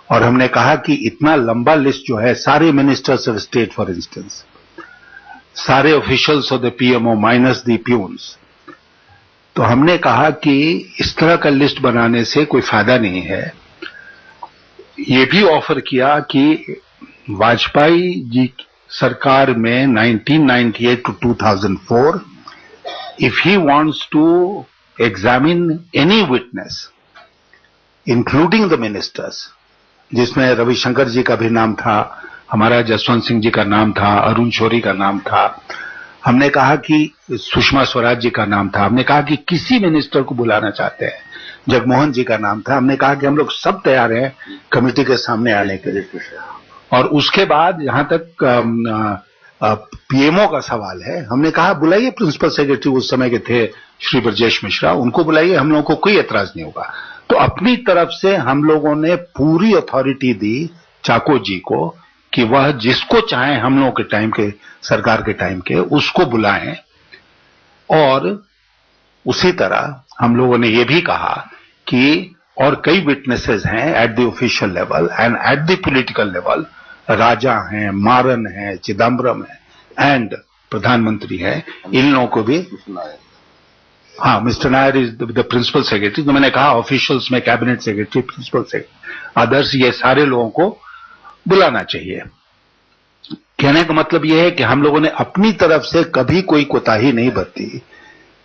और हमने कहा कि इतना लंबा लिस्ट जो है, सारे ministers of state for instance, सारे officials of the PMO minus the peons, तो हमने कहा कि इस तरह का लिस्ट बनाने से कोई फायदा नहीं है। ये भी ऑफर किया कि वाजपेयी जी सरकार में 1998 to 2004, if he wants to examine any witness, including the ministers, जिसमें रविशंकर जी का भी नाम था, हमारा जसवंत सिंह जी का नाम था, अरुण शौरी का नाम था, हमने कहा कि सुषमा स्वराज जी का नाम था, हमने कहा कि किसी मिनिस्टर को बुलाना चाहते हैं, जगमोहन जी का नाम था, हमने कहा कि हम लोग सब तैयार हैं कमेटी के सामने आने के लिए। और उसके बाद जहां तक पीएमओ का सवाल है, हमने कहा बुलाइए प्रिंसिपल सेक्रेटरी उस समय के थे श्री ब्रजेश मिश्रा, उनको बुलाइए, हम लोगों को कोई एतराज नहीं होगा। तो अपनी तरफ से हम लोगों ने पूरी अथॉरिटी दी चाको जी को कि वह जिसको चाहे हम लोगों के टाइम के, सरकार के टाइम के, उसको बुलाएं। और उसी तरह हम लोगों ने ये भी कहा कि और कई विटनेसेस हैं at the official level and at the political level, Raja हैं, मारन है, चिदम्बरम है एंड प्रधानमंत्री है, इन लोगों को भी, हाँ, mister Nair is the principal secretary, तो मैंने कहा ऑफिशियल्स में cabinet secretary, principal secretary, others, ये सारे लोगों को बुलाना चाहिए। कहने का मतलब यह है कि हम लोगों ने अपनी तरफ से कभी कोई कोताही नहीं बरती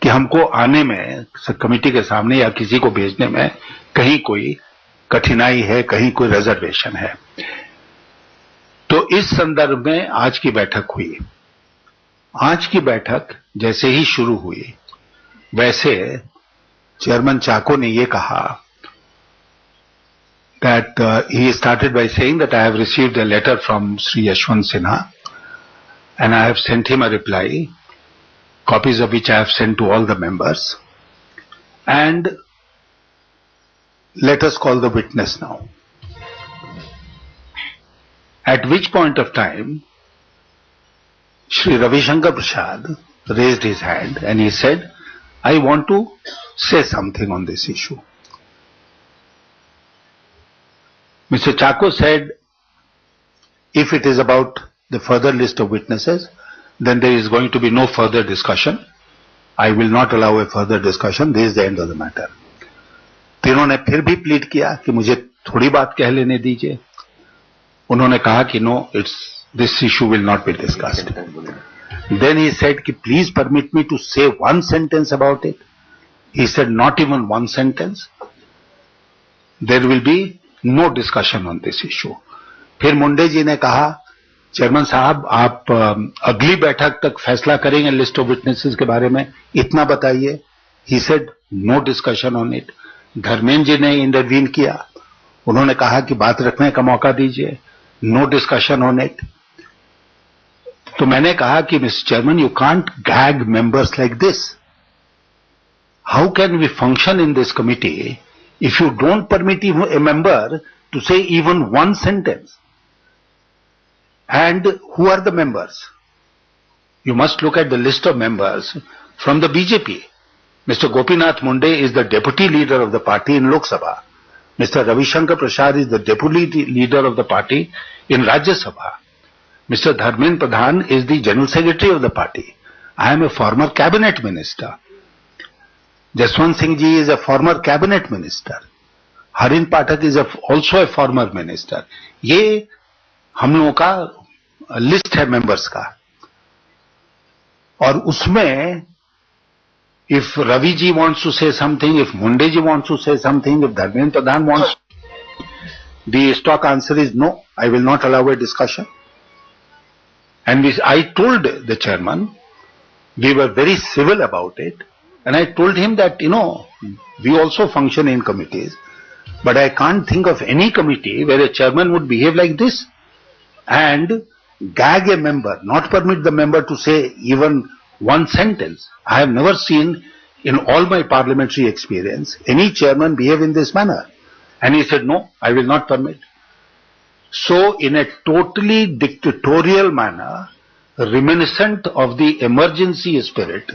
कि हमको आने में कमेटी के सामने या किसी को भेजने में कहीं कोई कठिनाई है, कहीं कोई रिजर्वेशन है। तो इस संदर्भ में आज की बैठक हुई। आज की बैठक जैसे ही शुरू हुई, वैसे चेयरमैन चाको ने ये कहा that he started by saying that I have received a letter from Sri Yashwant Sinha and I have sent him a reply, copies of which I have sent to all the members, and let us call the witness now. At which point of time, Sri Ravi Shankar Prasad raised his hand and he said, I want to say something on this issue. Mr. Chako said, if it is about the further list of witnesses, then there is going to be no further discussion. I will not allow a further discussion. This is the end of the matter. तीनों ने फिर भी plead किया कि मुझे थोड़ी बात कह लेने दीजिए। उन्होंने कहा कि no, this issue will not be discussed. Then he said कि please permit me to say one sentence about it. He said not even one sentence. There will be no discussion on this issue. फिर मुंडे जी ने कहा, chairman साहब आप अगली बैठक तक फैसला करेंगे लिस्ट ऑफ विटनेसेस के बारे में, इतना बताइए। He said no discussion on it. Dharmendra ji ने इंटरवीन किया, उन्होंने कहा कि बात रखने का मौका दीजिए, नो डिस्कशन ऑन इट। तो मैंने कहा कि mister chairman, you can't gag members like this. How can we function in this committee if you don't permit a member to say even one sentence? And who are the members? You must look at the list of members from the BJP. Mr. Gopinath Munde is the deputy leader of the party in Lok Sabha. Mr. Ravi Shankar Prasad is the deputy leader of the party in Rajya Sabha. Mr. Dharmendra Pradhan is the general secretary of the party. I am a former cabinet minister. Jaswant Singh ji is a former cabinet minister. Harin Pathak is also a former minister. ये हम लोगों का list है members का। और उसमें if Ravi ji wants to say something, if Munde ji wants to say something, if Dharmendra Pradhan wants, the stock answer is no, I will not allow a discussion. And I told the chairman, we were very civil about it. And I told him that, we also function in committees, but I can't think of any committee where a chairman would behave like this and gag a member, not permit the member to say even one sentence. I have never seen in all my parliamentary experience any chairman behave in this manner. And he said, no, I will not permit. So in a totally dictatorial manner, reminiscent of the emergency spirit,